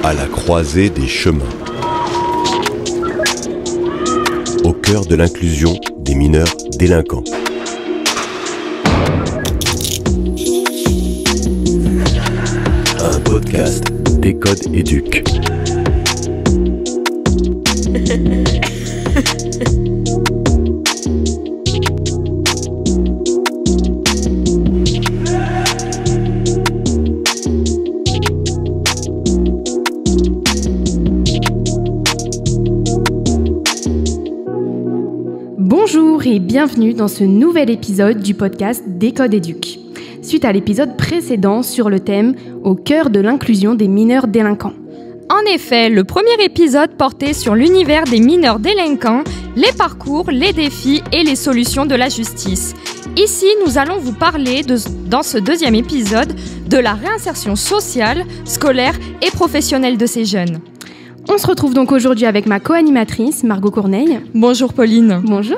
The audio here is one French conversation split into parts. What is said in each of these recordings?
À la croisée des chemins. Au cœur de l'inclusion des mineurs délinquants. Un podcast Décode Éduc. Bonjour et bienvenue dans ce nouvel épisode du podcast Décode Éduc. Suite à l'épisode précédent sur le thème « Au cœur de l'inclusion des mineurs délinquants ». En effet, le premier épisode portait sur l'univers des mineurs délinquants, les parcours, les défis et les solutions de la justice. Ici, nous allons vous parler, dans ce deuxième épisode, de la réinsertion sociale, scolaire et professionnelle de ces jeunes. On se retrouve donc aujourd'hui avec ma co-animatrice, Margot Courneille. Bonjour Pauline. Bonjour.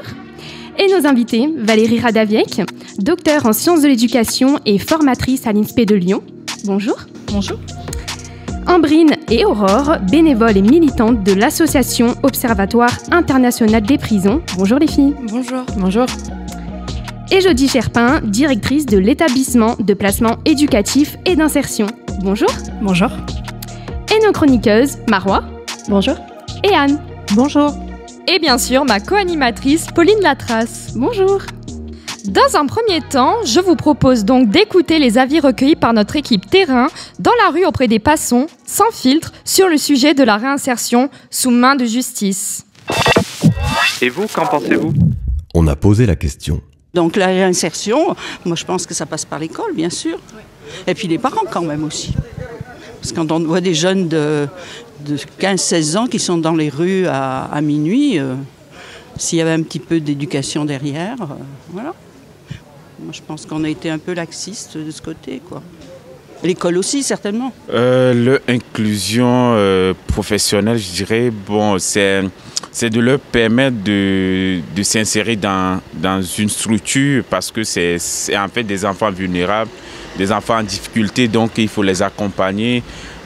Et nos invités, Valérie Radaviec, docteure en sciences de l'éducation et formatrice à l'INSPE de Lyon. Bonjour. Bonjour. Ambrine et Aurore, bénévoles et militantes de l'association Observatoire International des Prisons. Bonjour les filles. Bonjour. Bonjour. Et Jody Cherpin, directrice de l'établissement de placement éducatif et d'insertion. Bonjour. Bonjour. Et nos chroniqueuses, Marois. Bonjour. Et Anne. Bonjour. Et bien sûr, ma co-animatrice, Pauline Latrace. Bonjour. Dans un premier temps, je vous propose donc d'écouter les avis recueillis par notre équipe terrain dans la rue auprès des passants, sans filtre, sur le sujet de la réinsertion sous main de justice. Et vous, qu'en pensez-vous ? On a posé la question. Donc la réinsertion, moi je pense que ça passe par l'école, bien sûr. Oui. Et puis les parents quand même aussi. Parce que quand on voit des jeunes de 15-16 ans qui sont dans les rues à minuit, s'il y avait un petit peu d'éducation derrière, voilà. Moi je pense qu'on a été un peu laxiste de ce côté, quoi. L'école aussi, certainement. L'inclusion professionnelle, je dirais, bon, c'est de leur permettre de s'insérer dans une structure parce que c'est en fait des enfants vulnérables, des enfants en difficulté, donc il faut les accompagner.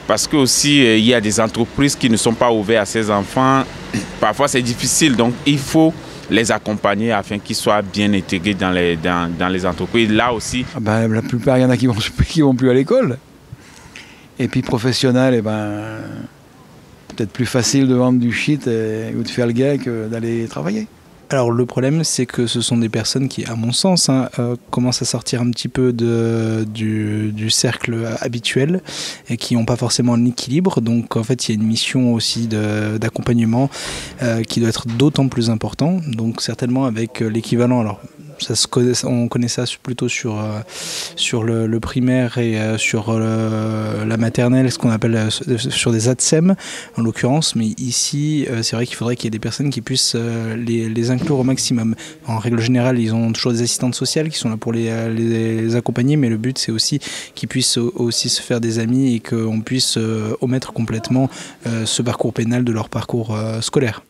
Parce que aussi, il y a des entreprises qui ne sont pas ouvertes à ces enfants. Parfois, c'est difficile, donc il faut les accompagner afin qu'ils soient bien intégrés dans les entreprises. Là aussi... la plupart, il y en a qui vont plus à l'école. Et puis professionnel, peut-être plus facile de vendre du shit ou de faire le gars que d'aller travailler. Alors le problème, c'est que ce sont des personnes qui, à mon sens, commencent à sortir un petit peu du cercle habituel et qui n'ont pas forcément un équilibre. Donc en fait, il y a une mission aussi d'accompagnement qui doit être d'autant plus important. Donc certainement avec l'équivalent. Alors on connaît ça plutôt sur le primaire et sur la maternelle, ce qu'on appelle sur des ATSEM en l'occurrence, mais ici c'est vrai qu'il faudrait qu'il y ait des personnes qui puissent les inclure au maximum. En règle générale, ils ont toujours des assistantes sociales qui sont là pour les accompagner, mais le but c'est aussi qu'ils puissent aussi se faire des amis et qu'on puisse omettre complètement ce parcours pénal de leur parcours scolaire.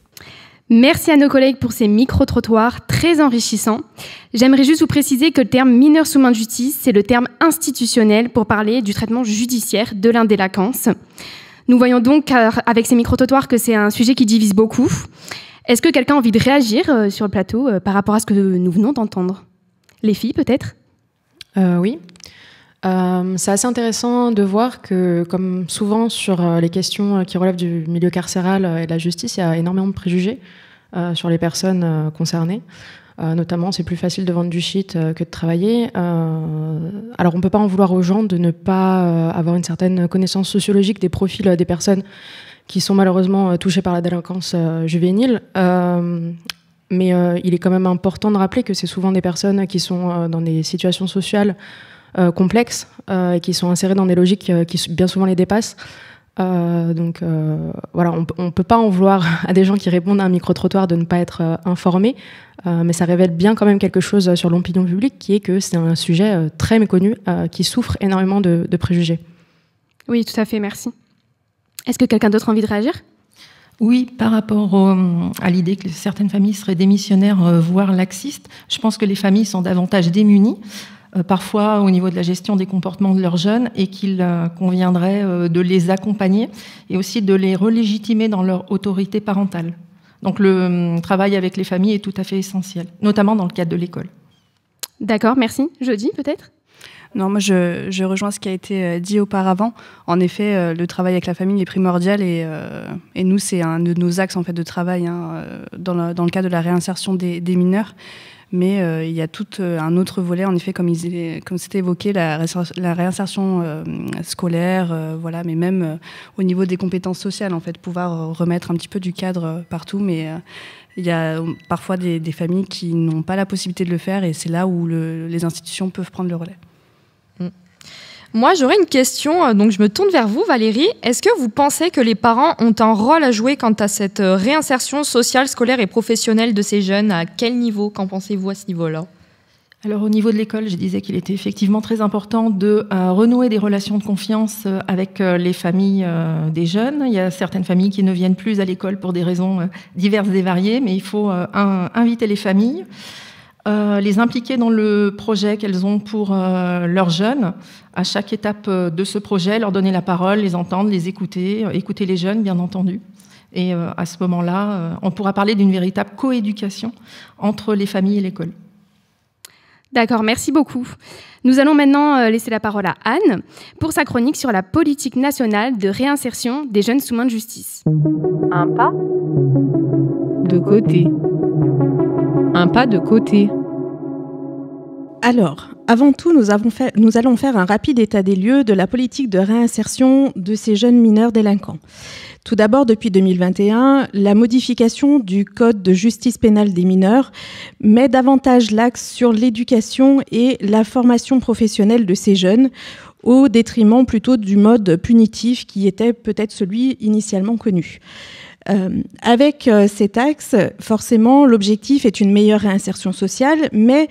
Merci à nos collègues pour ces micro-trottoirs très enrichissants. J'aimerais juste vous préciser que le terme mineur sous main de justice, c'est le terme institutionnel pour parler du traitement judiciaire de l'indélinquance. Nous voyons donc avec ces micro-trottoirs que c'est un sujet qui divise beaucoup. Est-ce que quelqu'un a envie de réagir sur le plateau par rapport à ce que nous venons d'entendre ? Les filles, peut-être ? Oui. C'est assez intéressant de voir que, comme souvent sur les questions qui relèvent du milieu carcéral et de la justice, il y a énormément de préjugés sur les personnes concernées. Notamment, c'est plus facile de vendre du shit que de travailler. Alors, on ne peut pas en vouloir aux gens de ne pas avoir une certaine connaissance sociologique des profils des personnes qui sont malheureusement touchées par la délinquance juvénile. Mais il est quand même important de rappeler que c'est souvent des personnes qui sont dans des situations sociales complexes et qui sont insérées dans des logiques qui bien souvent les dépassent. Voilà, on ne peut pas en vouloir à des gens qui répondent à un micro-trottoir de ne pas être informés, mais ça révèle bien quand même quelque chose sur l'opinion publique, qui est que c'est un sujet très méconnu, qui souffre énormément de préjugés. Oui, tout à fait, merci. Est-ce que quelqu'un d'autre a envie de réagir ? Oui, par rapport à l'idée que certaines familles seraient démissionnaires, voire laxistes, je pense que les familles sont davantage démunies. parfois au niveau de la gestion des comportements de leurs jeunes, et qu'il conviendrait de les accompagner et aussi de les relégitimer dans leur autorité parentale. Donc le travail avec les familles est tout à fait essentiel, notamment dans le cadre de l'école. D'accord, merci. Jody, peut-être ? Non, moi je rejoins ce qui a été dit auparavant. En effet, le travail avec la famille est primordial et nous c'est un de nos axes en fait de travail dans le cadre de la réinsertion des mineurs. Mais il y a tout un autre volet, en effet, comme c'était évoqué, la réinsertion scolaire, voilà, mais même au niveau des compétences sociales, en fait, pouvoir remettre un petit peu du cadre partout. Mais il y a parfois des familles qui n'ont pas la possibilité de le faire, et c'est là où les institutions peuvent prendre le relais. Moi, j'aurais une question, donc je me tourne vers vous, Valérie. Est-ce que vous pensez que les parents ont un rôle à jouer quant à cette réinsertion sociale, scolaire et professionnelle de ces jeunes ? À quel niveau ? Qu'en pensez-vous à ce niveau-là ? Alors au niveau de l'école, je disais qu'il était effectivement très important de renouer des relations de confiance avec les familles des jeunes. Il y a certaines familles qui ne viennent plus à l'école pour des raisons diverses et variées, mais il faut inviter les familles. Les impliquer dans le projet qu'elles ont pour leurs jeunes, à chaque étape de ce projet, leur donner la parole, les entendre, les écouter les jeunes, bien entendu. Et à ce moment-là, on pourra parler d'une véritable coéducation entre les familles et l'école. D'accord, merci beaucoup. Nous allons maintenant laisser la parole à Anne pour sa chronique sur la politique nationale de réinsertion des jeunes sous main de justice. Un pas de côté. Un pas de côté. Alors, avant tout, nous allons faire un rapide état des lieux de la politique de réinsertion de ces jeunes mineurs délinquants. Tout d'abord, depuis 2021, la modification du Code de justice pénale des mineurs met davantage l'axe sur l'éducation et la formation professionnelle de ces jeunes, au détriment plutôt du mode punitif qui était peut-être celui initialement connu. Avec cet axe, forcément, l'objectif est une meilleure réinsertion sociale, mais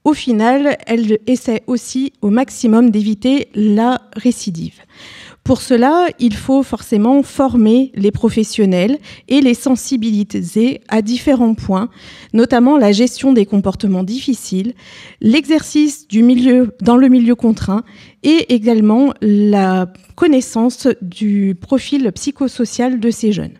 au final, elle essaie aussi au maximum d'éviter la récidive. Pour cela, il faut forcément former les professionnels et les sensibiliser à différents points, notamment la gestion des comportements difficiles, l'exercice dans le milieu contraint et également la connaissance du profil psychosocial de ces jeunes.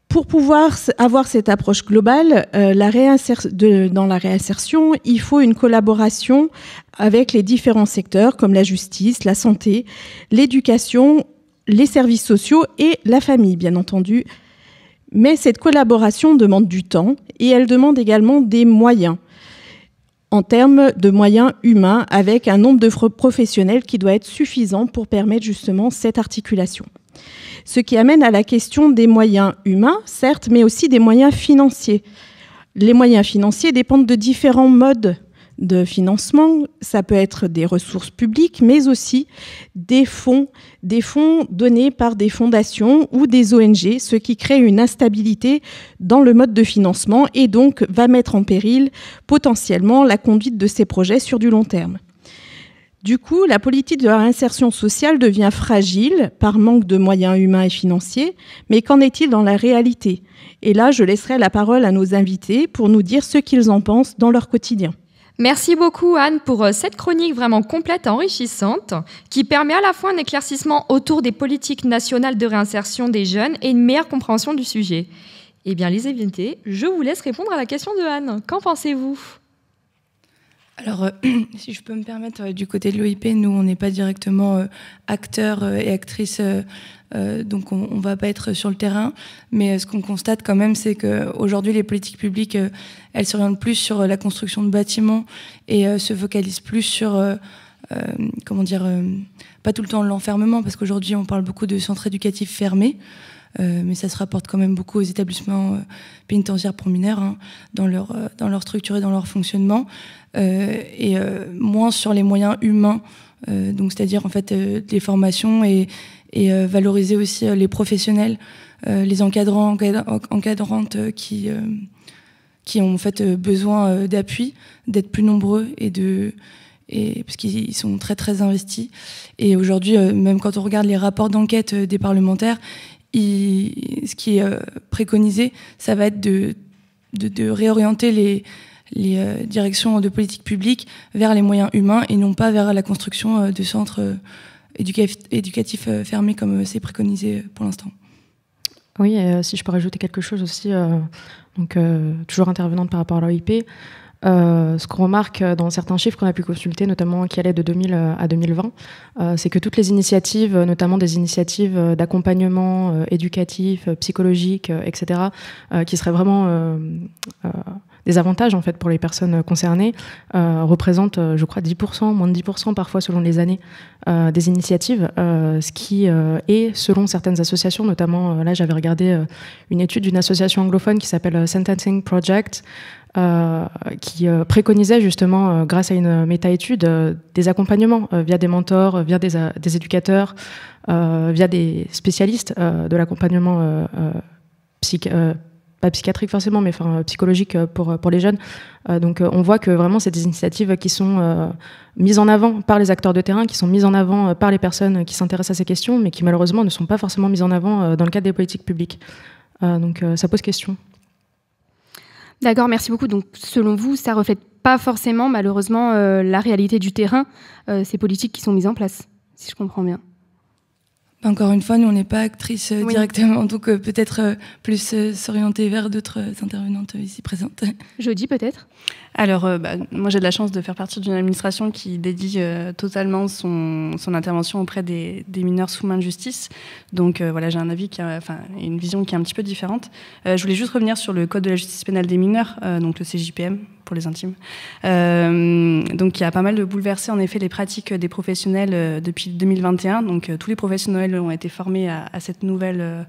Pour pouvoir avoir cette approche globale, dans la réinsertion, il faut une collaboration avec les différents secteurs comme la justice, la santé, l'éducation, les services sociaux et la famille, bien entendu. Mais cette collaboration demande du temps et elle demande également des moyens, en termes de moyens humains, avec un nombre de professionnels qui doit être suffisant pour permettre justement cette articulation. Ce qui amène à la question des moyens humains, certes, mais aussi des moyens financiers. Les moyens financiers dépendent de différents modes de financement. Ça peut être des ressources publiques, mais aussi des fonds donnés par des fondations ou des ONG, ce qui crée une instabilité dans le mode de financement et donc va mettre en péril potentiellement la conduite de ces projets sur du long terme. Du coup, la politique de réinsertion sociale devient fragile par manque de moyens humains et financiers, mais qu'en est-il dans la réalité ? Et là, je laisserai la parole à nos invités pour nous dire ce qu'ils en pensent dans leur quotidien. Merci beaucoup Anne pour cette chronique vraiment complète et enrichissante qui permet à la fois un éclaircissement autour des politiques nationales de réinsertion des jeunes et une meilleure compréhension du sujet. Eh bien les invités, je vous laisse répondre à la question de Anne. Qu'en pensez-vous ? Alors, si je peux me permettre, du côté de l'OIP, nous, on n'est pas directement acteurs et actrices, donc on ne va pas être sur le terrain. Mais ce qu'on constate quand même, c'est qu'aujourd'hui, les politiques publiques, elles s'orientent plus sur la construction de bâtiments et se focalisent plus sur, pas tout le temps l'enfermement, parce qu'aujourd'hui, on parle beaucoup de centres éducatifs fermés. Mais ça se rapporte quand même beaucoup aux établissements pénitentiaires pour mineurs, dans leur structure et dans leur fonctionnement, et moins sur les moyens humains, donc c'est-à-dire en fait des formations et valoriser aussi les professionnels, les encadrants, encadrantes qui ont en fait besoin d'appui, d'être plus nombreux parce qu'ils sont très très investis. Et aujourd'hui, même quand on regarde les rapports d'enquête des parlementaires, ce qui est préconisé, ça va être de réorienter directions de politique publique vers les moyens humains et non pas vers la construction de centres éducatifs fermés comme c'est préconisé pour l'instant. Oui, et si je peux rajouter quelque chose aussi, toujours intervenante par rapport à l'OIP, ce qu'on remarque dans certains chiffres qu'on a pu consulter, notamment qui allaient de 2000 à 2020, c'est que toutes les initiatives, notamment des initiatives d'accompagnement éducatif, psychologique, etc., qui seraient vraiment des avantages en fait pour les personnes concernées, représentent, je crois, 10%, moins de 10% parfois selon les années des initiatives, ce qui est, selon certaines associations, notamment là j'avais regardé une étude d'une association anglophone qui s'appelle Sentencing Project, qui préconisait justement, grâce à une méta-étude, des accompagnements via des mentors, via des éducateurs, via des spécialistes de l'accompagnement pas psychiatrique forcément, mais psychologique pour les jeunes. Donc on voit que vraiment c'est des initiatives qui sont mises en avant par les acteurs de terrain, qui sont mises en avant par les personnes qui s'intéressent à ces questions, mais qui malheureusement ne sont pas forcément mises en avant dans le cadre des politiques publiques. Donc ça pose question. D'accord, merci beaucoup. Donc selon vous, ça ne reflète pas forcément malheureusement la réalité du terrain, ces politiques qui sont mises en place, si je comprends bien. Encore une fois, nous, on n'est pas actrices directement, donc peut-être plus s'orienter vers d'autres intervenantes ici présentes. Jody, peut-être ? Alors, moi, j'ai de la chance de faire partie d'une administration qui dédie totalement son intervention auprès des mineurs sous main de justice. Donc, voilà, j'ai un avis, une vision qui est un petit peu différente. Je voulais juste revenir sur le Code de la justice pénale des mineurs, donc le CJPM, pour les intimes. Donc, il y a pas mal de bouleversé, en effet, les pratiques des professionnels depuis 2021. Donc, tous les professionnels ont été formés à cette nouvelle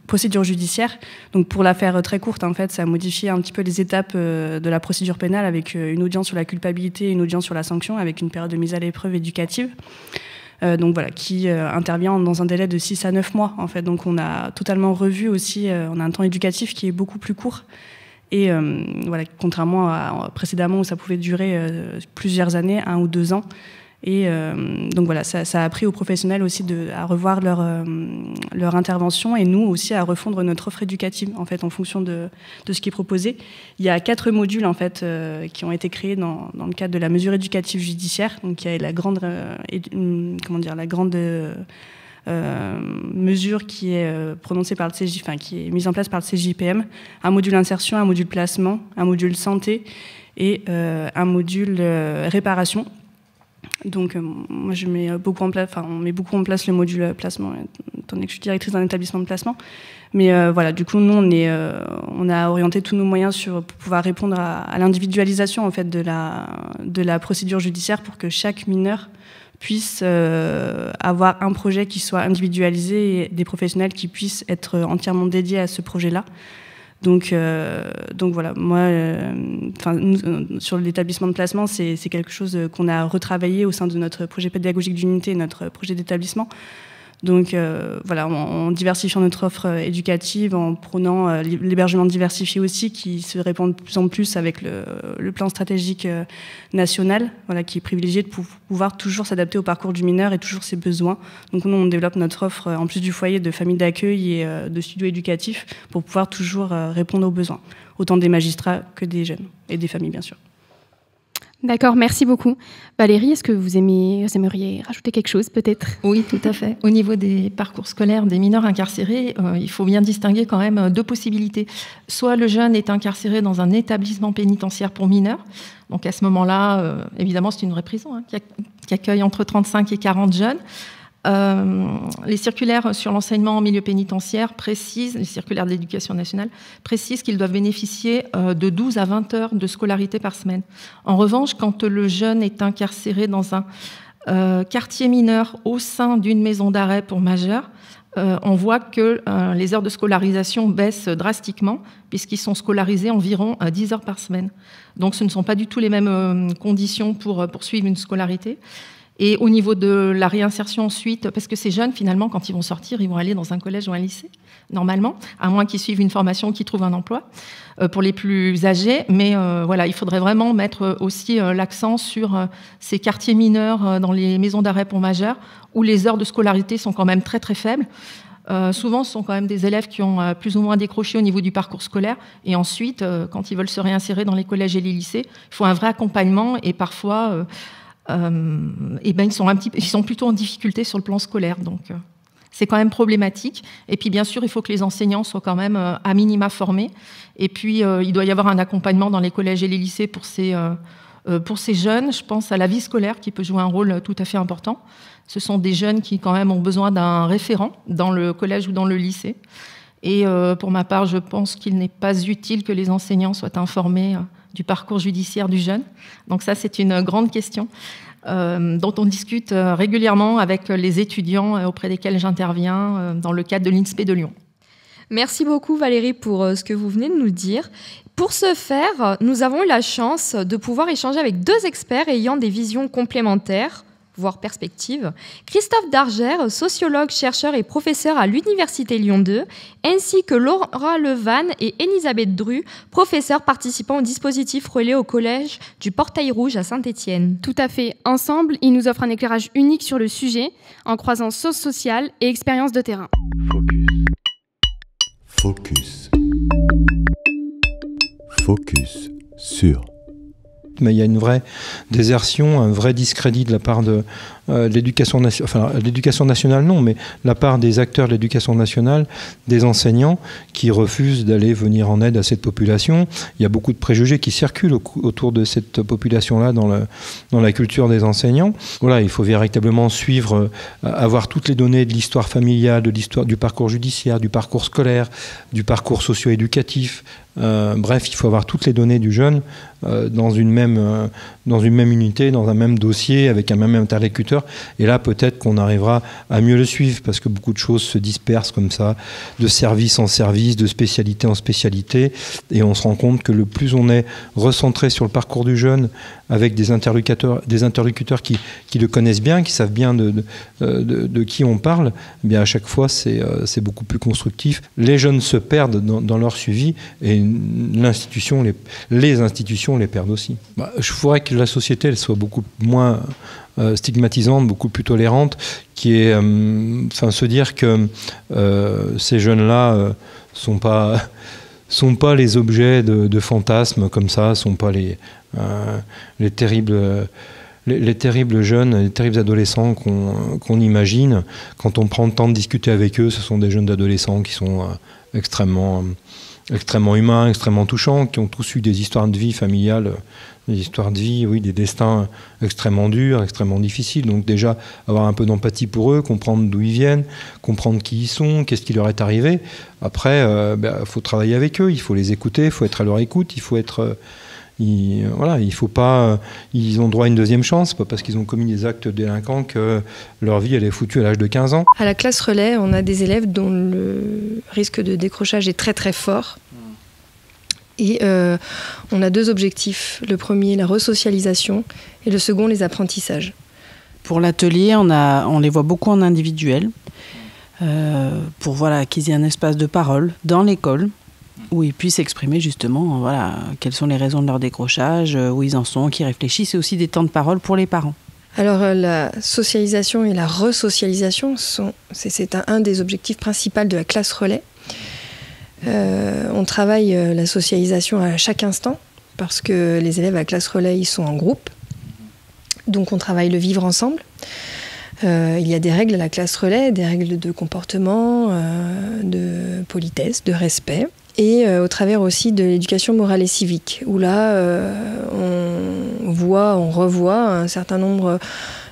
procédure judiciaire. Donc pour la faire très courte, en fait, ça a modifié un petit peu les étapes de la procédure pénale avec une audience sur la culpabilité et une audience sur la sanction, avec une période de mise à l'épreuve éducative. Donc voilà, qui intervient dans un délai de 6 à 9 mois, en fait. Donc on a totalement revu aussi, on a un temps éducatif qui est beaucoup plus court. Et voilà, contrairement à précédemment où ça pouvait durer plusieurs années, 1 ou 2 ans. Et donc voilà, ça a appris aux professionnels aussi à revoir leur intervention et nous aussi à refondre notre offre éducative en fait en fonction de ce qui est proposé. Il y a 4 modules en fait qui ont été créés dans le cadre de la mesure éducative judiciaire. Donc il y a la grande mesure qui est prononcée par le qui est mise en place par le CJPM, un module insertion, un module placement, un module santé et un module réparation. Donc moi on met beaucoup en place le module placement, étant donné que je suis directrice d'un établissement de placement. Mais voilà, du coup nous on a orienté tous nos moyens pour pouvoir répondre à l'individualisation en fait de la procédure judiciaire pour que chaque mineur puisse avoir un projet qui soit individualisé et des professionnels qui puissent être entièrement dédiés à ce projet-là. Donc voilà, moi, nous, sur l'établissement de placement, c'est quelque chose qu'on a retravaillé au sein de notre projet pédagogique d'unité, notre projet d'établissement. Donc voilà, en diversifiant notre offre éducative, en prônant l'hébergement diversifié aussi, qui se répand de plus en plus avec le plan stratégique national, voilà, qui est privilégié de pouvoir toujours s'adapter au parcours du mineur et toujours ses besoins. Donc nous, on développe notre offre, en plus du foyer, de familles d'accueil et de studios éducatifs, pour pouvoir toujours répondre aux besoins, autant des magistrats que des jeunes, et des familles, bien sûr. D'accord, merci beaucoup. Valérie, est-ce que vous aimeriez rajouter quelque chose, peut-être ? Oui, tout à fait. Au niveau des parcours scolaires des mineurs incarcérés, il faut bien distinguer quand même 2 possibilités. Soit le jeune est incarcéré dans un établissement pénitentiaire pour mineurs. Donc à ce moment-là, évidemment, c'est une vraie prison qui accueille entre 35 et 40 jeunes. Les circulaires sur l'enseignement en milieu pénitentiaire précisent, les circulaires de l'éducation nationale précisent qu'ils doivent bénéficier de 12 à 20 heures de scolarité par semaine. En revanche, quand le jeune est incarcéré dans un quartier mineur au sein d'une maison d'arrêt pour majeurs, on voit que les heures de scolarisation baissent drastiquement puisqu'ils sont scolarisés environ 10 heures par semaine. Donc ce ne sont pas du tout les mêmes conditions pour poursuivre une scolarité. Et au niveau de la réinsertion ensuite, parce que ces jeunes, finalement, quand ils vont sortir, ils vont aller dans un collège ou un lycée, normalement, à moins qu'ils suivent une formation, qu'ils trouvent un emploi, pour les plus âgés. Mais voilà, il faudrait vraiment mettre aussi l'accent sur ces quartiers mineurs dans les maisons d'arrêt pour majeurs, où les heures de scolarité sont quand même très, très faibles. Souvent, ce sont quand même des élèves qui ont plus ou moins décroché au niveau du parcours scolaire. Et ensuite, quand ils veulent se réinsérer dans les collèges et les lycées, il faut un vrai accompagnement. Et parfois, ils sont plutôt en difficulté sur le plan scolaire. Donc, c'est quand même problématique. Et puis, bien sûr, il faut que les enseignants soient quand même à minima formés. Et puis, il doit y avoir un accompagnement dans les collèges et les lycées pour ces jeunes. Je pense à la vie scolaire qui peut jouer un rôle tout à fait important. Ce sont des jeunes qui, quand même, ont besoin d'un référent dans le collège ou dans le lycée. Et pour ma part, je pense qu'il n'est pas utile que les enseignants soient informés du parcours judiciaire du jeune. Donc ça, c'est une grande question dont on discute régulièrement avec les étudiants auprès desquels j'interviens dans le cadre de l'INSPE de Lyon. Merci beaucoup Valérie pour ce que vous venez de nous dire. Pour ce faire, nous avons eu la chance de pouvoir échanger avec 2 experts ayant des visions complémentaires, voire perspectives. Christophe Dargère, sociologue, chercheur et professeur à l'Université Lyon 2, ainsi que Laura Levanne et Elisabeth Dru, professeurs participant au dispositif relais au collège du Portail Rouge à Saint-Étienne. Tout à fait. Ensemble, ils nous offrent un éclairage unique sur le sujet, en croisant sciences sociales et expériences de terrain. Focus. Focus sur. Mais il y a une vraie désertion, un vrai discrédit de la part de l'éducation nationale, enfin l'éducation nationale non, mais la part des acteurs de l'éducation nationale, des enseignants qui refusent d'aller venir en aide à cette population. Il y a beaucoup de préjugés qui circulent autour de cette population-là dans la culture des enseignants. Voilà, il faut véritablement suivre, avoir toutes les données de l'histoire familiale, de l'histoire du parcours judiciaire, du parcours scolaire, du parcours socio-éducatif. Bref, il faut avoir toutes les données du jeune dans une même unité, dans un même dossier, avec un même interlocuteur. Et là, peut-être qu'on arrivera à mieux le suivre, parce que beaucoup de choses se dispersent comme ça, de service en service, de spécialité en spécialité. Et on se rend compte que le plus on est recentré sur le parcours du jeune, avec des interlocuteurs qui le connaissent bien, qui savent bien de qui on parle, eh bien à chaque fois, c'est beaucoup plus constructif. Les jeunes se perdent dans leur suivi, et les institutions les perdent aussi. Je voudrais que la société elle soit beaucoup moins stigmatisante, beaucoup plus tolérante, qui est se dire que ces jeunes-là sont pas les objets de fantasmes comme ça, sont pas les terribles jeunes, les terribles adolescents qu'on imagine. Quand on prend le temps de discuter avec eux, ce sont des jeunes adolescents qui sont extrêmement humains, extrêmement touchants, qui ont tous eu des histoires de vie familiales, des histoires de vie, oui, des destins extrêmement durs, extrêmement difficiles. Donc déjà, avoir un peu d'empathie pour eux, comprendre d'où ils viennent, comprendre qui ils sont, qu'est-ce qui leur est arrivé. Après, faut travailler avec eux, il faut les écouter, il faut être à leur écoute, il faut être... il faut pas... Ils ont droit à une deuxième chance, pas parce qu'ils ont commis des actes délinquants que leur vie elle est foutue à l'âge de 15 ans. À la classe relais, on a des élèves dont le risque de décrochage est très très fort. Et on a 2 objectifs. Le premier, la resocialisation, et le second, les apprentissages. Pour l'atelier, on les voit beaucoup en individuel, pour qu'ils aient un espace de parole dans l'école, où ils puissent exprimer justement quelles sont les raisons de leur décrochage, où ils en sont, qu'ils réfléchissent, et aussi des temps de parole pour les parents. Alors la socialisation et la resocialisation, c'est un des objectifs principaux de la classe relais. On travaille la socialisation à chaque instant, parce que les élèves à la classe relais, ils sont en groupe. Donc on travaille le vivre ensemble. Il y a des règles à la classe relais, des règles de comportement, de politesse, de respect. Et au travers aussi de l'éducation morale et civique, où là, on revoit un certain nombre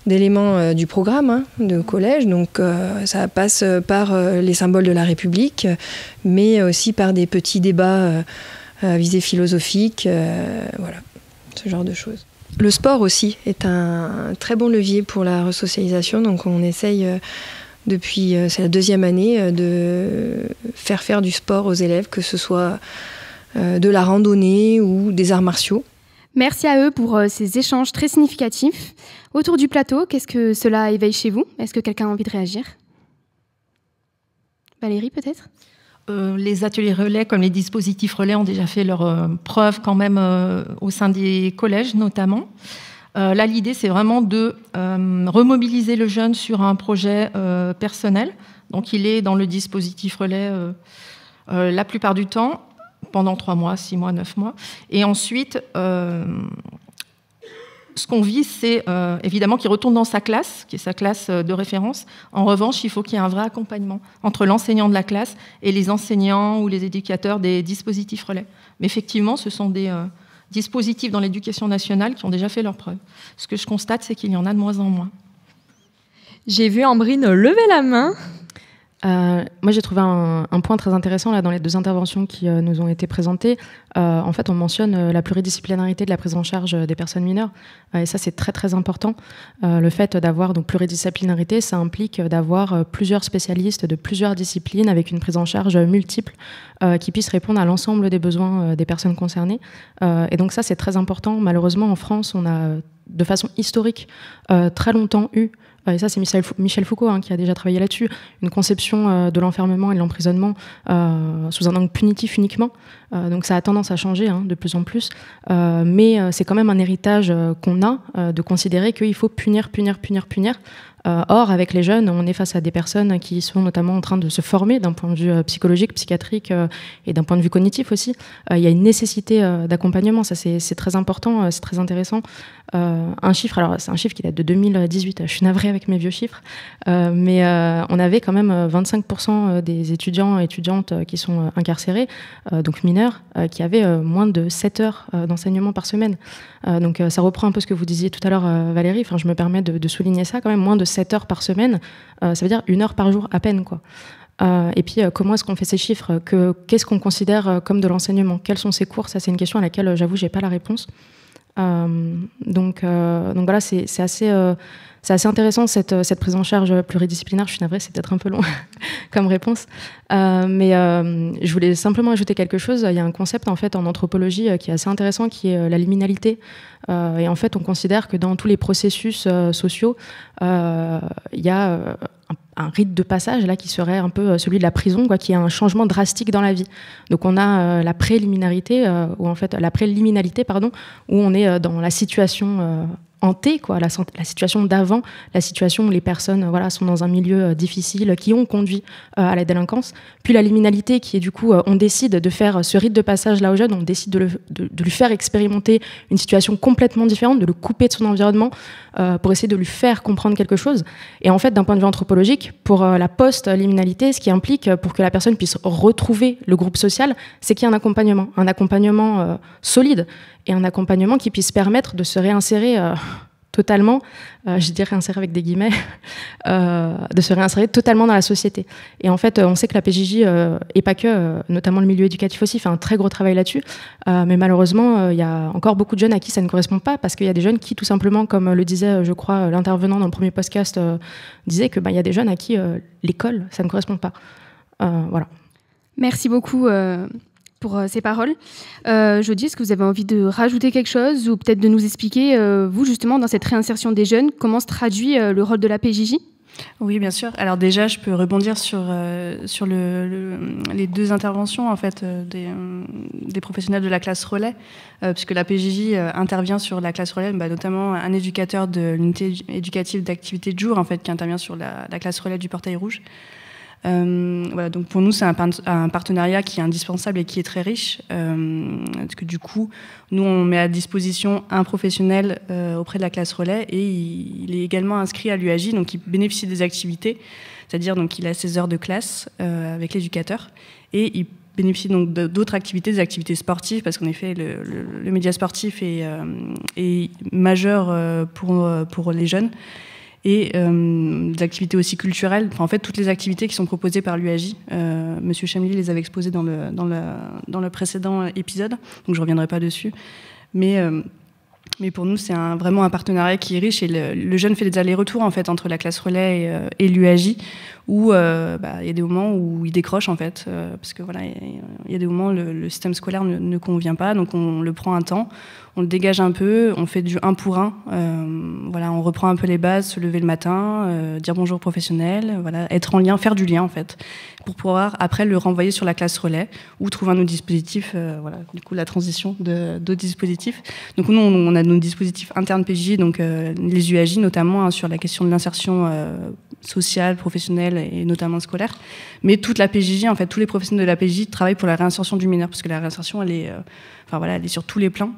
d'éléments du programme de collège. Donc ça passe par les symboles de la République, mais aussi par des petits débats à visée philosophique, ce genre de choses. Le sport aussi est un très bon levier pour la resocialisation, donc on essaye... Depuis, c'est la 2e année, de faire du sport aux élèves, que ce soit de la randonnée ou des arts martiaux. Merci à eux pour ces échanges très significatifs. Autour du plateau, qu'est-ce que cela éveille chez vous ? Est-ce que quelqu'un a envie de réagir ? Valérie, peut-être ? Les ateliers relais, comme les dispositifs relais, ont déjà fait leur preuve quand même au sein des collèges notamment. Là, l'idée, c'est vraiment de remobiliser le jeune sur un projet personnel. Donc, il est dans le dispositif relais la plupart du temps, pendant 3 mois, 6 mois, 9 mois. Et ensuite, ce qu'on vise, c'est évidemment qu'il retourne dans sa classe, qui est sa classe de référence. En revanche, il faut qu'il y ait un vrai accompagnement entre l'enseignant de la classe et les enseignants ou les éducateurs des dispositifs relais. Mais effectivement, ce sont des dispositifs dans l'éducation nationale qui ont déjà fait leurs preuves. Ce que je constate, c'est qu'il y en a de moins en moins. J'ai vu Ambrine lever la main. Moi, j'ai trouvé un point très intéressant là, dans les 2 interventions qui nous ont été présentées. En fait, on mentionne la pluridisciplinarité de la prise en charge des personnes mineures. Et ça, c'est très, très important. Le fait d'avoir donc pluridisciplinarité, ça implique d'avoir plusieurs spécialistes de plusieurs disciplines avec une prise en charge multiple qui puisse répondre à l'ensemble des besoins des personnes concernées. Et donc ça, c'est très important. Malheureusement, en France, on a de façon historique très longtemps eu, et ça c'est Michel Foucault qui a déjà travaillé là-dessus, une conception de l'enfermement et de l'emprisonnement sous un angle punitif uniquement. Donc ça a tendance à changer de plus en plus, mais c'est quand même un héritage qu'on a de considérer qu'il faut punir. Or, avec les jeunes, on est face à des personnes qui sont notamment en train de se former d'un point de vue psychologique, psychiatrique et d'un point de vue cognitif aussi. Il y a une nécessité d'accompagnement, ça c'est très important, c'est très intéressant. Un chiffre, alors c'est un chiffre qui date de 2018, je suis navrée avec mes vieux chiffres, mais on avait quand même 25% des étudiants et étudiantes qui sont incarcérés, donc mineurs, qui avaient moins de 7 heures d'enseignement par semaine. Donc ça reprend un peu ce que vous disiez tout à l'heure, Valérie, enfin, je me permets de souligner ça quand même, moins de 7 heures par semaine, ça veut dire 1 heure par jour à peine, quoi. Et puis, comment est-ce qu'on fait ces chiffres? Qu'est-ce qu'on considère comme de l'enseignement? Quels sont ces cours? Ça, c'est une question à laquelle, j'avoue, j'ai pas la réponse. Donc voilà, c'est assez intéressant cette prise en charge pluridisciplinaire. Je suis navrée, c'est peut-être un peu long comme réponse, mais je voulais simplement ajouter quelque chose. Il y a un concept en fait en anthropologie qui est assez intéressant, qui est la liminalité. Et en fait, on considère que dans tous les processus sociaux, il y a un rite de passage là qui serait un peu celui de la prison, quoi, qui est un changement drastique dans la vie. Donc on a la préliminalité, ou en fait la préliminalité, pardon, où on est dans la situation hantée, quoi, la situation d'avant, la situation où les personnes sont dans un milieu difficile, qui ont conduit à la délinquance. Puis la liminalité qui est du coup, on décide de faire ce rite de passage là au jeune, on décide de lui faire expérimenter une situation complètement différente, de le couper de son environnement pour essayer de lui faire comprendre quelque chose. Et en fait, d'un point de vue anthropologique, pour la post-liminalité, ce qui implique pour que la personne puisse retrouver le groupe social, c'est qu'il y a un accompagnement solide et un accompagnement qui puisse permettre de se réinsérer totalement, je dirais réinsérer avec des guillemets, de se réinsérer totalement dans la société. Et en fait, on sait que la PJJ, et pas que, notamment le milieu éducatif aussi, fait un très gros travail là-dessus. Mais malheureusement, il y a encore beaucoup de jeunes à qui ça ne correspond pas, parce qu'il y a des jeunes qui, tout simplement, comme le disait, je crois, l'intervenant dans le premier podcast, disait que y a des jeunes à qui l'école, ça ne correspond pas. Voilà. Merci beaucoup pour ces paroles. Jodie, est-ce que vous avez envie de rajouter quelque chose ou peut-être de nous expliquer, vous justement, dans cette réinsertion des jeunes, comment se traduit le rôle de la PJJ ? Oui, bien sûr. Alors déjà, je peux rebondir sur les 2 interventions en fait, des professionnels de la classe relais, puisque la PJJ intervient sur la classe relais, notamment un éducateur de l'unité éducative d'activité de jour en fait, qui intervient sur la classe relais du Portail Rouge. Voilà, donc pour nous, c'est un partenariat qui est indispensable et qui est très riche, parce que du coup, nous, on met à disposition un professionnel auprès de la classe relais et il est également inscrit à l'UAJ, donc il bénéficie des activités, c'est-à-dire donc il a ses heures de classe avec l'éducateur et il bénéficie donc d'autres activités, des activités sportives, parce qu'en effet, le média sportif est majeur pour les jeunes. Et des activités aussi culturelles, en fait toutes les activités qui sont proposées par l'UAJ. Monsieur Chemly les avait exposées dans le précédent épisode, donc je ne reviendrai pas dessus. Mais pour nous, c'est vraiment un partenariat qui est riche et le jeune fait des allers-retours en fait, entre la classe relais et l'UAJ, où y a des moments où il décroche en fait, parce que voilà, il y a des moments où le système scolaire ne convient pas, donc on le prend un temps, on le dégage un peu, on fait du 1 pour 1. Voilà, on reprend un peu les bases, se lever le matin, dire bonjour professionnel, voilà, être en lien, faire du lien en fait, pour pouvoir après le renvoyer sur la classe relais ou trouver un autre dispositif. Voilà, du coup la transition d'autres dispositifs. Donc nous on a nos dispositifs internes PJ, donc les UAJ notamment hein, sur la question de l'insertion sociale, professionnelle et notamment scolaire. Mais toute la PJJ, en fait, tous les professionnels de la PJJ travaillent pour la réinsertion du mineur, parce que la réinsertion, elle est sur tous les plans.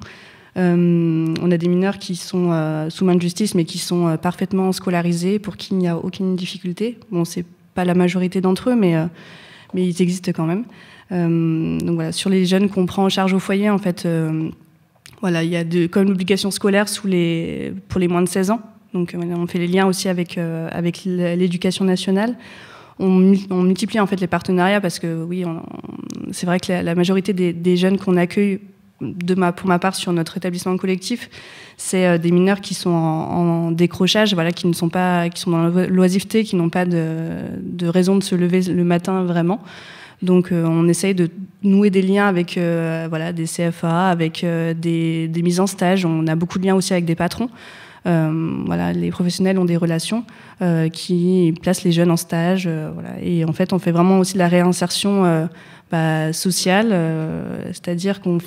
On a des mineurs qui sont sous main de justice, mais qui sont parfaitement scolarisés, pour qui il n'y a aucune difficulté. Bon, c'est pas la majorité d'entre eux, mais ils existent quand même. Donc voilà, sur les jeunes qu'on prend en charge au foyer, en fait, voilà, il y a comme l'obligation scolaire pour les moins de 16 ans. Donc on fait les liens aussi avec l'éducation nationale. On multiplie en fait les partenariats parce que oui, c'est vrai que la majorité des jeunes qu'on accueille, pour ma part sur notre établissement collectif, c'est des mineurs qui sont en décrochage, voilà, qui sont dans l'oisiveté, qui n'ont pas de raison de se lever le matin vraiment. Donc on essaye de nouer des liens avec des CFA, avec des mises en stage. On a beaucoup de liens aussi avec des patrons. Voilà, les professionnels ont des relations qui placent les jeunes en stage. Voilà. Et en fait, on fait vraiment aussi de la réinsertion sociale, c'est-à-dire qu'on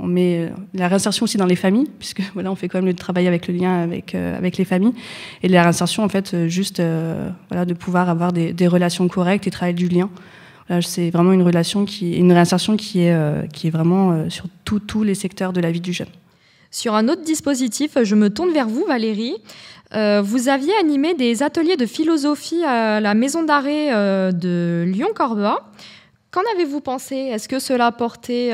met la réinsertion aussi dans les familles, puisque voilà, on fait quand même le travail avec le lien avec les familles. Et la réinsertion, en fait, juste de pouvoir avoir des relations correctes et travailler du lien. Voilà, c'est vraiment une réinsertion qui est vraiment sur tous les secteurs de la vie du jeune. Sur un autre dispositif, je me tourne vers vous, Valérie. Vous aviez animé des ateliers de philosophie à la maison d'arrêt de Lyon-Corbin. Qu'en avez-vous pensé? Est-ce que cela apportait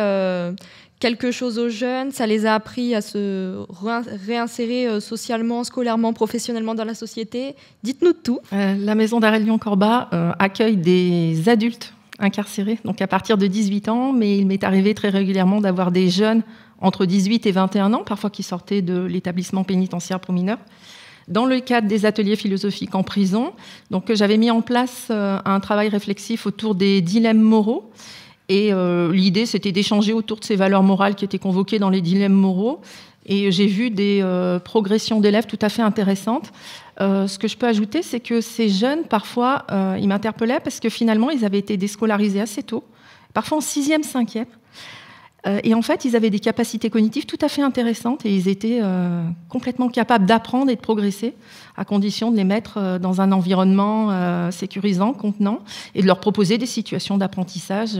quelque chose aux jeunes? Ça les a appris à se réinsérer socialement, scolairement, professionnellement dans la société? Dites-nous tout. La maison d'arrêt de Lyon-Corbin accueille des adultes incarcérés, donc à partir de 18 ans, mais il m'est arrivé très régulièrement d'avoir des jeunes entre 18 et 21 ans, parfois qui sortaient de l'établissement pénitentiaire pour mineurs, dans le cadre des ateliers philosophiques en prison. Donc, j'avais mis en place un travail réflexif autour des dilemmes moraux. Et l'idée, c'était d'échanger autour de ces valeurs morales qui étaient convoquées dans les dilemmes moraux. Et j'ai vu des progressions d'élèves tout à fait intéressantes. Ce que je peux ajouter, c'est que ces jeunes, parfois, ils m'interpellaient parce que finalement, ils avaient été déscolarisés assez tôt, parfois en 6e, 5e. Et en fait, ils avaient des capacités cognitives tout à fait intéressantes et ils étaient complètement capables d'apprendre et de progresser, à condition de les mettre dans un environnement sécurisant, contenant, et de leur proposer des situations d'apprentissage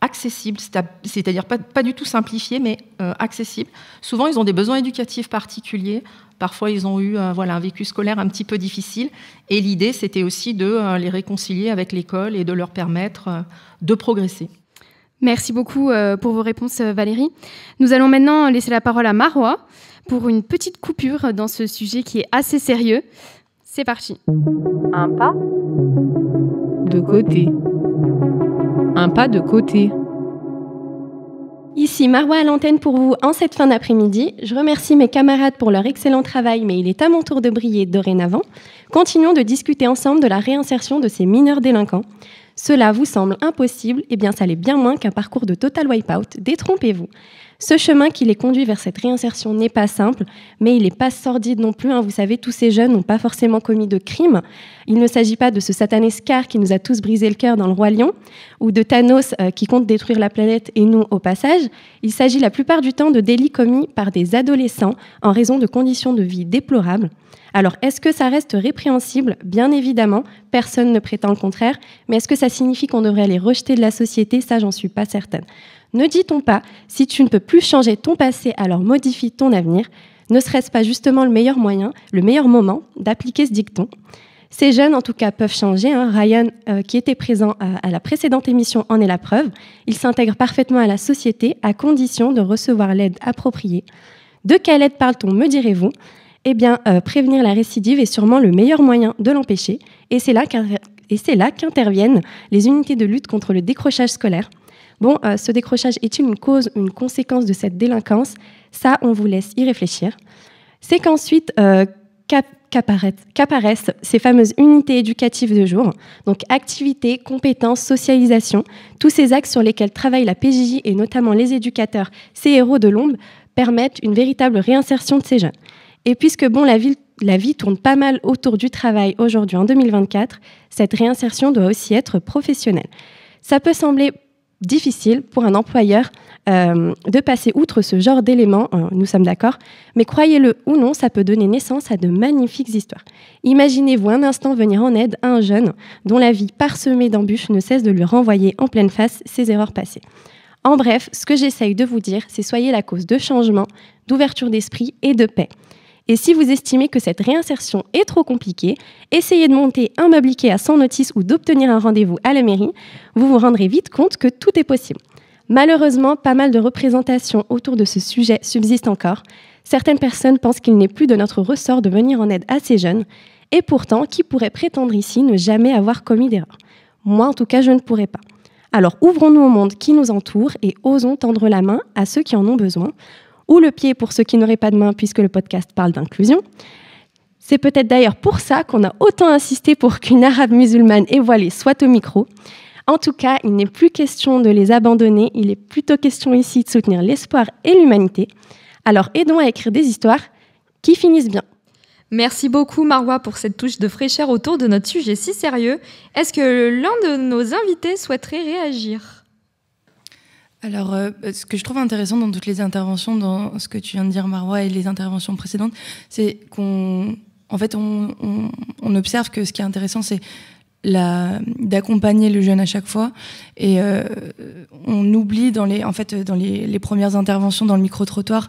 accessibles, c'est-à-dire pas du tout simplifiées, mais accessibles. Souvent, ils ont des besoins éducatifs particuliers. Parfois, ils ont eu un vécu scolaire un petit peu difficile. Et l'idée, c'était aussi de les réconcilier avec l'école et de leur permettre de progresser. Merci beaucoup pour vos réponses, Valérie. Nous allons maintenant laisser la parole à Marois pour une petite coupure dans ce sujet qui est assez sérieux. C'est parti. Un pas de côté. Un pas de côté. Ici Marois à l'antenne pour vous en cette fin d'après-midi. Je remercie mes camarades pour leur excellent travail, mais il est à mon tour de briller dorénavant. Continuons de discuter ensemble de la réinsertion de ces mineurs délinquants. Cela vous semble impossible? Eh bien, ça l'est bien moins qu'un parcours de total wipe-out. Détrompez-vous. Ce chemin qui les conduit vers cette réinsertion n'est pas simple, mais il n'est pas sordide non plus. Vous savez, tous ces jeunes n'ont pas forcément commis de crimes. Il ne s'agit pas de ce satané Scar qui nous a tous brisé le cœur dans Le Roi Lion, ou de Thanos qui compte détruire la planète et nous au passage. Il s'agit la plupart du temps de délits commis par des adolescents en raison de conditions de vie déplorables. Alors, est-ce que ça reste répréhensible? Bien évidemment, personne ne prétend le contraire, mais est-ce que ça signifie qu'on devrait les rejeter de la société? Ça, j'en suis pas certaine. Ne dit-on pas, si tu ne peux plus changer ton passé, alors modifie ton avenir? Ne serait-ce pas justement le meilleur moyen, le meilleur moment d'appliquer ce dicton? Ces jeunes, en tout cas, peuvent changer. Ryan, qui était présent à la précédente émission, en est la preuve. Il s'intègre parfaitement à la société, à condition de recevoir l'aide appropriée. De quelle aide parle-t-on, me direz-vous? Eh bien, prévenir la récidive est sûrement le meilleur moyen de l'empêcher. Et c'est là qu'interviennent les unités de lutte contre le décrochage scolaire. Bon, ce décrochage est-il une cause, une conséquence de cette délinquance? Ça, on vous laisse y réfléchir. C'est qu'ensuite qu'apparaissent ces fameuses unités éducatives de jour, donc activités, compétences, socialisation, tous ces axes sur lesquels travaille la PJJ et notamment les éducateurs, ces héros de l'ombre, permettent une véritable réinsertion de ces jeunes. Et puisque la vie tourne pas mal autour du travail aujourd'hui en 2024, cette réinsertion doit aussi être professionnelle. Ça peut sembler difficile pour un employeur de passer outre ce genre d'éléments, nous sommes d'accord, mais croyez-le ou non, ça peut donner naissance à de magnifiques histoires. Imaginez-vous un instant venir en aide à un jeune dont la vie parsemée d'embûches ne cesse de lui renvoyer en pleine face ses erreurs passées. En bref, ce que j'essaye de vous dire, c'est soyez la cause de changement, d'ouverture d'esprit et de paix. Et si vous estimez que cette réinsertion est trop compliquée, essayez de monter un meuble Ikea sans notice ou d'obtenir un rendez-vous à la mairie, vous vous rendrez vite compte que tout est possible. Malheureusement, pas mal de représentations autour de ce sujet subsistent encore. Certaines personnes pensent qu'il n'est plus de notre ressort de venir en aide à ces jeunes, et pourtant, qui pourrait prétendre ici ne jamais avoir commis d'erreur? Moi, en tout cas, je ne pourrais pas. Alors, ouvrons-nous au monde qui nous entoure et osons tendre la main à ceux qui en ont besoin, ou le pied pour ceux qui n'auraient pas de main puisque le podcast parle d'inclusion. C'est peut-être d'ailleurs pour ça qu'on a autant insisté pour qu'une arabe musulmane et voilée soit au micro. En tout cas, il n'est plus question de les abandonner, il est plutôt question ici de soutenir l'espoir et l'humanité. Alors aidons à écrire des histoires qui finissent bien. Merci beaucoup Marwa pour cette touche de fraîcheur autour de notre sujet si sérieux. Est-ce que l'un de nos invités souhaiterait réagir ? Alors, ce que je trouve intéressant dans toutes les interventions, dans ce que tu viens de dire Marwa et les interventions précédentes, c'est qu'on observe que ce qui est intéressant, c'est d'accompagner le jeune à chaque fois, et on oublie dans les premières interventions dans le micro-trottoir,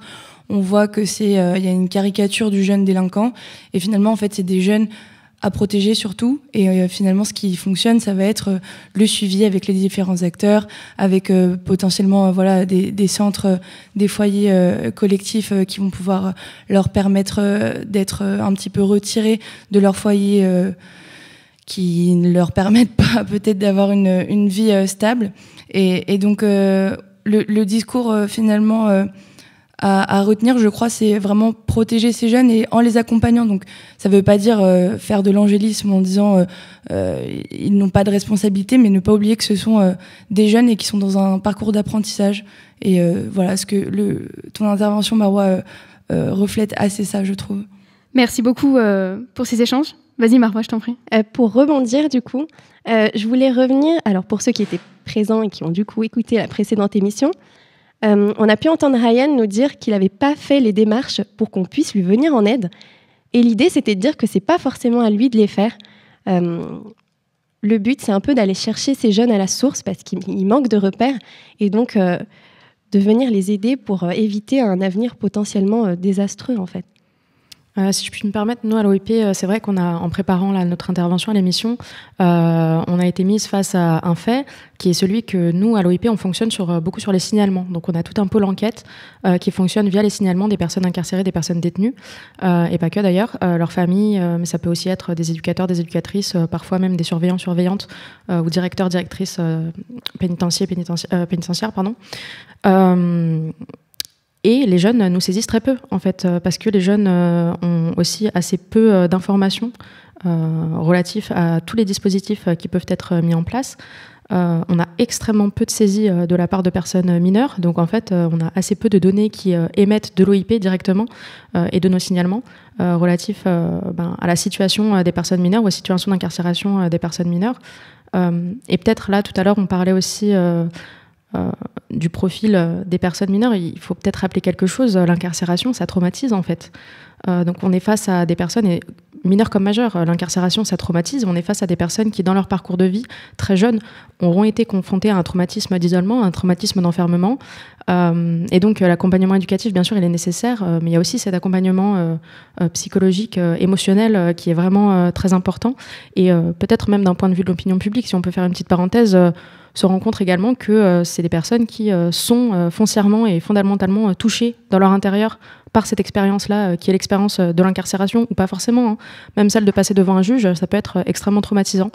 on voit que il y a une caricature du jeune délinquant, et finalement en fait c'est des jeunes à protéger surtout, et finalement ce qui fonctionne, ça va être le suivi avec les différents acteurs, avec potentiellement des centres, des foyers collectifs qui vont pouvoir leur permettre d'être un petit peu retirés de leur foyer qui ne leur permettent pas peut-être d'avoir une vie stable, et donc le discours finalement à retenir, je crois, c'est vraiment protéger ces jeunes et en les accompagnant. Donc, ça ne veut pas dire faire de l'angélisme en disant ils n'ont pas de responsabilité, mais ne pas oublier que ce sont des jeunes et qui sont dans un parcours d'apprentissage. Et voilà, ce que ton intervention, Marwa, reflète assez ça, je trouve. Merci beaucoup pour ces échanges. Vas-y, Marwa, je t'en prie. Pour rebondir, du coup, je voulais revenir, alors pour ceux qui étaient présents et qui ont du coup écouté la précédente émission, on a pu entendre Ryan nous dire qu'il n'avait pas fait les démarches pour qu'on puisse lui venir en aide. Et l'idée, c'était de dire que ce n'est pas forcément à lui de les faire. Le but, c'est un peu d'aller chercher ces jeunes à la source parce qu'il manque de repères et donc de venir les aider pour éviter un avenir potentiellement désastreux, en fait. Si je puis me permettre, nous à l'OIP, c'est vrai qu'on a, en préparant notre intervention à l'émission, on a été mise face à un fait qui est celui que nous à l'OIP, on fonctionne beaucoup sur les signalements. Donc on a tout un pôle enquête qui fonctionne via les signalements des personnes incarcérées, des personnes détenues, et pas que d'ailleurs, leurs familles, mais ça peut aussi être des éducateurs, des éducatrices, parfois même des surveillants, surveillantes ou directeurs, directrices pénitentiaires, pardon. Et les jeunes nous saisissent très peu, en fait, parce que les jeunes ont aussi assez peu d'informations relatives à tous les dispositifs qui peuvent être mis en place. On a extrêmement peu de saisies de la part de personnes mineures, donc en fait, on a assez peu de données qui émettent de l'OIP directement et de nos signalements relatifs à la situation des personnes mineures ou à la situation d'incarcération des personnes mineures. Et peut-être là, tout à l'heure, on parlait aussi du profil des personnes mineures. Il faut peut-être rappeler quelque chose, l'incarcération, ça traumatise en fait. Donc on est face à des personnes, et mineures comme majeures, l'incarcération ça traumatise, on est face à des personnes qui dans leur parcours de vie, très jeunes, auront été confrontées à un traumatisme d'isolement, un traumatisme d'enfermement, et donc l'accompagnement éducatif bien sûr il est nécessaire, mais il y a aussi cet accompagnement psychologique, émotionnel qui est vraiment très important, et peut-être même d'un point de vue de l'opinion publique, si on peut faire une petite parenthèse, se rend compte également que c'est des personnes qui sont foncièrement et fondamentalement touchées dans leur intérieur par cette expérience-là, qui est l'expérience de l'incarcération, ou pas forcément, hein. Même celle de passer devant un juge, ça peut être extrêmement traumatisant,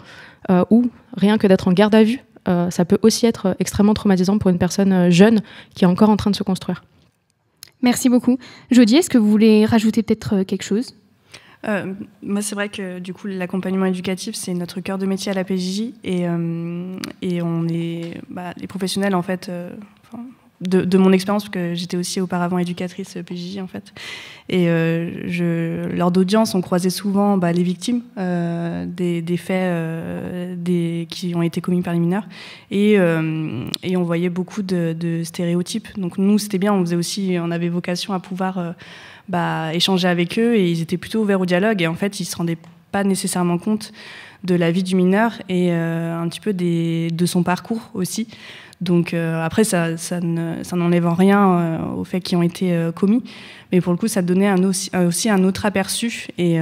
ou rien que d'être en garde à vue, ça peut aussi être extrêmement traumatisant pour une personne jeune qui est encore en train de se construire. Merci beaucoup. Jodie, est-ce que vous voulez rajouter peut-être quelque chose ? Moi, c'est vrai que du coup, l'accompagnement éducatif, c'est notre cœur de métier à la PJJ, et on est les professionnels en fait. de mon expérience, parce que j'étais aussi auparavant éducatrice PJJ en fait. Et lors d'audience, on croisait souvent les victimes des faits qui ont été commis par les mineurs, et on voyait beaucoup de stéréotypes. Donc nous, c'était bien, on avait vocation à pouvoir échanger avec eux, et ils étaient plutôt ouverts au dialogue, et en fait, ils se rendaient pas nécessairement compte de la vie du mineur et un petit peu de son parcours aussi. Donc après, ça n'enlève en rien aux faits qui ont été commis, mais pour le coup, ça donnait aussi un autre aperçu. Et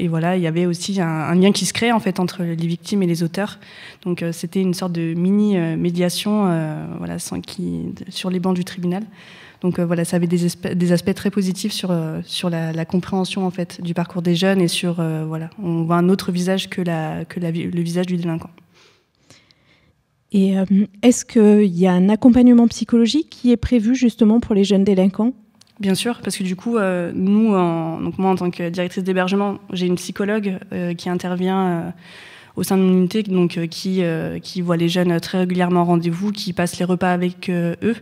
voilà, il y avait aussi un lien qui se crée en fait entre les victimes et les auteurs. Donc c'était une sorte de mini médiation, sur les bancs du tribunal. Donc voilà, ça avait des aspects très positifs sur la compréhension en fait du parcours des jeunes, et on voit un autre visage que le visage du délinquant. Et est-ce qu'il y a un accompagnement psychologique qui est prévu justement pour les jeunes délinquants ? Bien sûr, parce que du coup, moi en tant que directrice d'hébergement, j'ai une psychologue qui intervient au sein de mon unité, donc qui voit les jeunes très régulièrement en rendez-vous, qui passe les repas avec eux,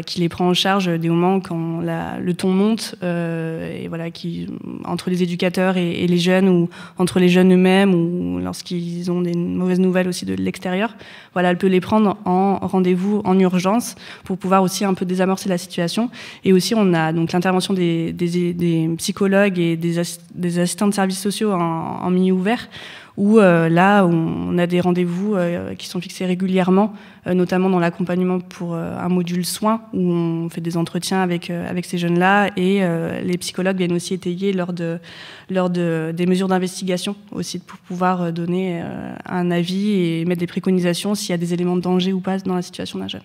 qui les prend en charge des moments quand le ton monte, et qui entre les éducateurs et les jeunes, ou entre les jeunes eux-mêmes, ou lorsqu'ils ont des mauvaises nouvelles aussi de l'extérieur. Voilà, elle peut les prendre en rendez-vous en urgence pour pouvoir aussi un peu désamorcer la situation. Et aussi, on a donc l'intervention des psychologues et des assistants de services sociaux en milieu ouvert, où là, on a des rendez-vous qui sont fixés régulièrement, notamment dans l'accompagnement pour un module soins, où on fait des entretiens avec ces jeunes-là, et les psychologues viennent aussi étayer lors des mesures d'investigation, aussi pour pouvoir donner un avis et mettre des préconisations s'il y a des éléments de danger ou pas dans la situation d'un jeune.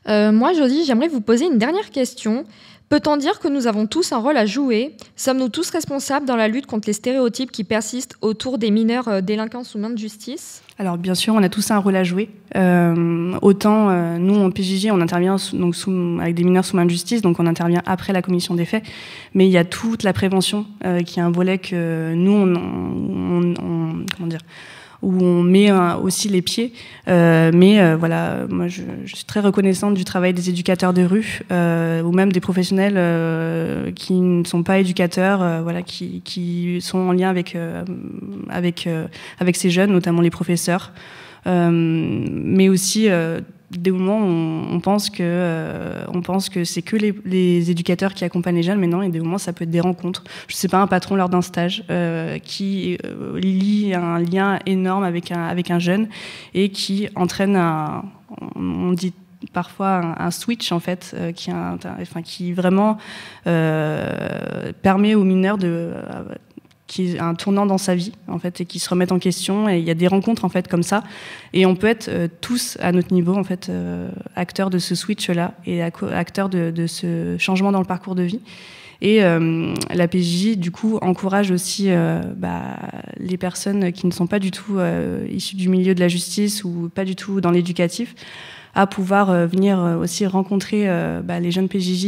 Moi, Jodie, j'aimerais vous poser une dernière question. Peut-on dire que nous avons tous un rôle à jouer ? Sommes-nous tous responsables dans la lutte contre les stéréotypes qui persistent autour des mineurs délinquants sous main de justice ? Alors bien sûr, on a tous un rôle à jouer. Autant nous en PJJ, on intervient avec des mineurs sous main de justice, donc on intervient après la commission des faits. Mais il y a toute la prévention qui est un volet que nous où on met aussi les pieds. Moi je suis très reconnaissante du travail des éducateurs de rue, ou même des professionnels qui ne sont pas éducateurs, qui sont en lien avec ces jeunes, notamment les professeurs. Mais aussi des moments où on pense que c'est que les éducateurs qui accompagnent les jeunes, mais non, il y a des moments, ça peut être des rencontres. Je sais pas, un patron lors d'un stage qui lie un lien énorme avec un jeune, et qui entraîne on dit parfois un switch en fait, qui vraiment permet aux mineurs qui est un tournant dans sa vie en fait, et qui se remettent en question. Et il y a des rencontres en fait comme ça, et on peut être tous à notre niveau en fait acteurs de ce switch là, et acteurs de ce changement dans le parcours de vie. Et la PJJ du coup encourage aussi les personnes qui ne sont pas du tout issues du milieu de la justice, ou pas du tout dans l'éducatif, à pouvoir venir aussi rencontrer les jeunes PJJ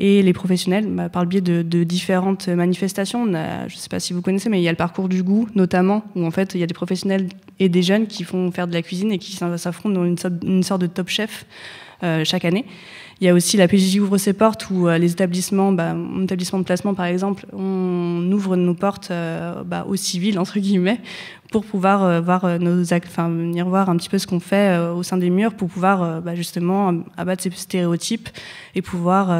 et les professionnels par le biais de différentes manifestations. Je ne sais pas si vous connaissez, mais il y a le parcours du goût notamment, où en fait il y a des professionnels et des jeunes qui font faire de la cuisine et qui s'affrontent dans une sorte de top chef chaque année. Il y a aussi la PJJ ouvre ses portes, où les établissements, mon établissement de placement par exemple, on ouvre nos portes aux civils entre guillemets, pour pouvoir venir voir un petit peu ce qu'on fait au sein des murs, pour pouvoir justement abattre ces stéréotypes et pouvoir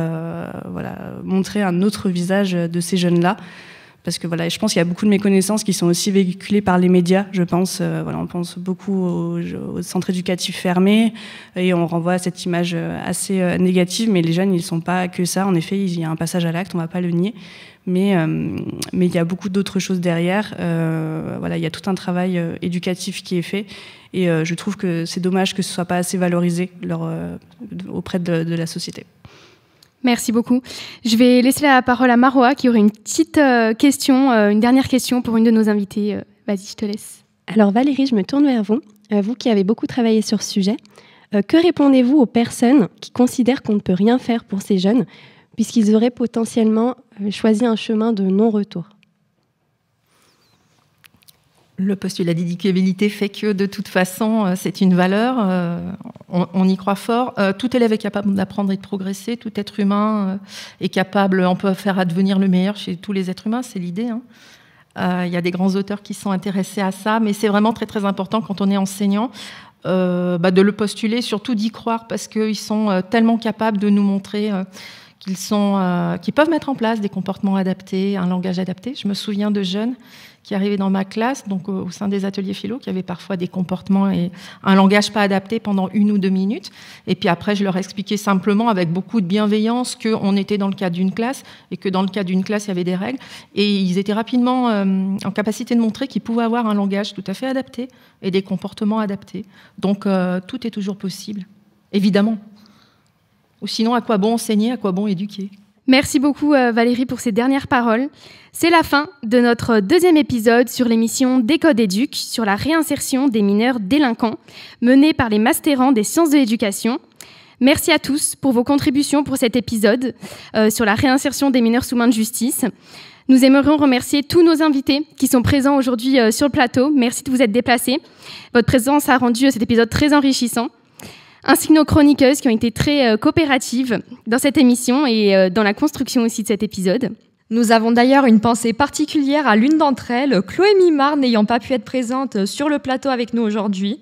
montrer un autre visage de ces jeunes-là. Parce que je pense qu'il y a beaucoup de méconnaissances qui sont aussi véhiculées par les médias, je pense. On pense beaucoup aux centres éducatifs fermés, et on renvoie à cette image assez négative, mais les jeunes, ils ne sont pas que ça. En effet, il y a un passage à l'acte, on ne va pas le nier. Mais il y a beaucoup d'autres choses derrière. Il y a tout un travail éducatif qui est fait, et je trouve que c'est dommage que ce ne soit pas assez valorisé auprès de la société. Merci beaucoup. Je vais laisser la parole à Maroa, qui aurait une petite question, une dernière question pour une de nos invitées. Vas-y, je te laisse. Alors Valérie, je me tourne vers vous. Vous qui avez beaucoup travaillé sur ce sujet. Que répondez-vous aux personnes qui considèrent qu'on ne peut rien faire pour ces jeunes, puisqu'ils auraient potentiellement choisi un chemin de non-retour ? Le postulat d'éducabilité fait que de toute façon, c'est une valeur, on y croit fort. Tout élève est capable d'apprendre et de progresser, tout être humain est capable, on peut faire advenir le meilleur chez tous les êtres humains, c'est l'idée. Il y a des grands auteurs qui sont intéressés à ça, mais c'est vraiment très très important quand on est enseignant de le postuler, surtout d'y croire, parce qu'ils sont tellement capables de nous montrer qu'ils peuvent mettre en place des comportements adaptés, un langage adapté. Je me souviens de jeunes qui arrivaient dans ma classe, donc au sein des ateliers philo, qui avaient parfois des comportements et un langage pas adapté pendant 1 ou 2 minutes. Et puis après, je leur expliquais simplement, avec beaucoup de bienveillance, qu'on était dans le cadre d'une classe et que dans le cadre d'une classe, il y avait des règles. Et ils étaient rapidement en capacité de montrer qu'ils pouvaient avoir un langage tout à fait adapté et des comportements adaptés. Donc tout est toujours possible, évidemment. Ou sinon, à quoi bon enseigner, à quoi bon éduquer ? Merci beaucoup Valérie pour ces dernières paroles. C'est la fin de notre 2e épisode sur l'émission Décode Éduc sur la réinsertion des mineurs délinquants menée par les masterants des sciences de l'éducation. Merci à tous pour vos contributions pour cet épisode sur la réinsertion des mineurs sous main de justice. Nous aimerions remercier tous nos invités qui sont présents aujourd'hui sur le plateau. Merci de vous être déplacés. Votre présence a rendu cet épisode très enrichissant, ainsi que nos chroniqueuses qui ont été très coopératives dans cette émission et dans la construction aussi de cet épisode. Nous avons d'ailleurs une pensée particulière à l'une d'entre elles, Chloé Mimard, n'ayant pas pu être présente sur le plateau avec nous aujourd'hui.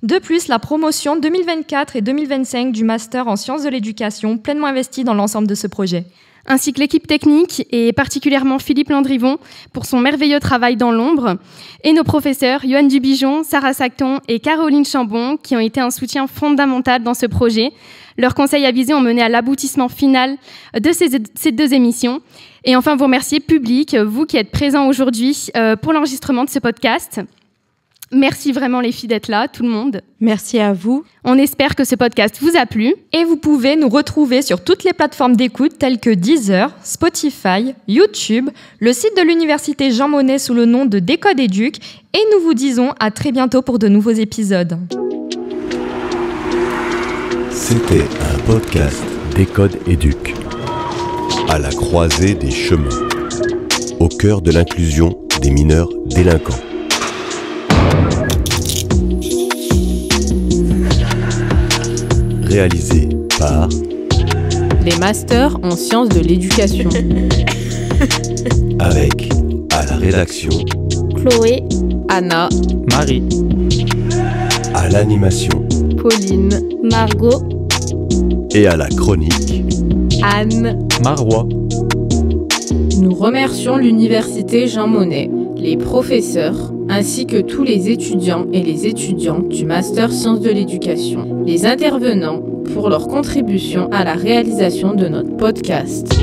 De plus, la promotion 2024 et 2025 du Master en sciences de l'éducation, pleinement investie dans l'ensemble de ce projet. Ainsi que l'équipe technique et particulièrement Philippe Landrivon pour son merveilleux travail dans l'ombre, et nos professeurs Yoann Dubijon, Sarah Sacton et Caroline Chambon qui ont été un soutien fondamental dans ce projet. Leurs conseils avisés ont mené à l'aboutissement final de ces 2 émissions. Et enfin, vous remercier public, vous qui êtes présents aujourd'hui pour l'enregistrement de ce podcast. Merci vraiment les filles d'être là, tout le monde. Merci à vous. On espère que ce podcast vous a plu. Et vous pouvez nous retrouver sur toutes les plateformes d'écoute telles que Deezer, Spotify, YouTube, le site de l'Université Jean Monnet sous le nom de Décode Éduc. Et nous vous disons à très bientôt pour de nouveaux épisodes. C'était un podcast Décode Éduc, à la croisée des chemins, au cœur de l'inclusion des mineurs délinquants. Réalisé par les masters en sciences de l'éducation. Avec, à la rédaction, Chloé, Anna, Marie. À l'animation, Pauline, Margot. Et à la chronique, Anne, Marois. Nous remercions l'Université Jean Monnet, les professeurs, ainsi que tous les étudiants et les étudiantes du Master Sciences de l'Éducation, les intervenants pour leur contribution à la réalisation de notre podcast.